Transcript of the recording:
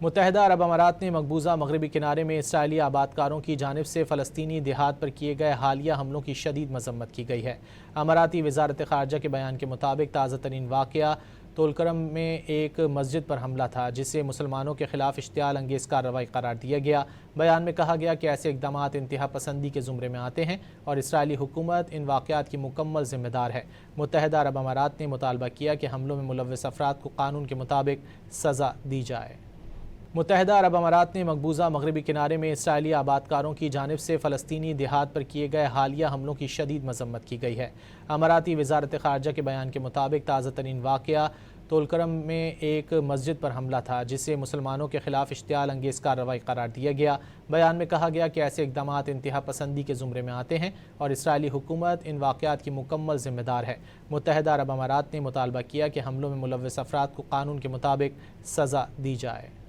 متحدہ عرب امارات نے مقبوضہ مغربی کنارے میں اسرائیلی آبادکاروں کی جانب سے فلسطینی دیہات پر کیے گئے حالیہ حملوں کی شدید مذمت کی گئی ہے۔ اماراتی وزارت خارجہ کے بیان کے مطابق تازہ ترین واقعہ طولکرم میں ایک مسجد پر حملہ تھا، جسے مسلمانوں کے خلاف اشتعال انگیز کارروائی قرار دیا گیا۔ بیان میں کہا گیا کہ ایسے اقدامات انتہا پسندی کے زمرے میں آتے ہیں اور اسرائیلی حکومت ان واقعات کی مکمل ذمہ دار ہے۔ متحدہ عرب امارات نے مطالبہ کیا کہ حملوں میں ملوث افراد کو قانون کے مطابق سزا دی جائے۔ متحدہ عرب امارات نے مقبوضہ مغربی کنارے میں اسرائیلی آبادکاروں کی جانب سے فلسطینی دیہات پر کیے گئے حالیہ حملوں کی شدید مذمت کی گئی ہے۔ اماراتی وزارت خارجہ کے بیان کے مطابق تازہ ترین واقعہ طولکرم میں ایک مسجد پر حملہ تھا، جسے مسلمانوں کے خلاف اشتعال انگیز کارروائی قرار دیا گیا۔ بیان میں کہا گیا کہ ایسے اقدامات انتہا پسندی کے زمرے میں آتے ہیں اور اسرائیلی حکومت ان واقعات کی مکمل ذمہ دار ہے۔ متحدہ عرب امارات نے مطالبہ کیا کہ حملوں میں ملوث افراد کو قانون کے مطابق سزا دی جائے۔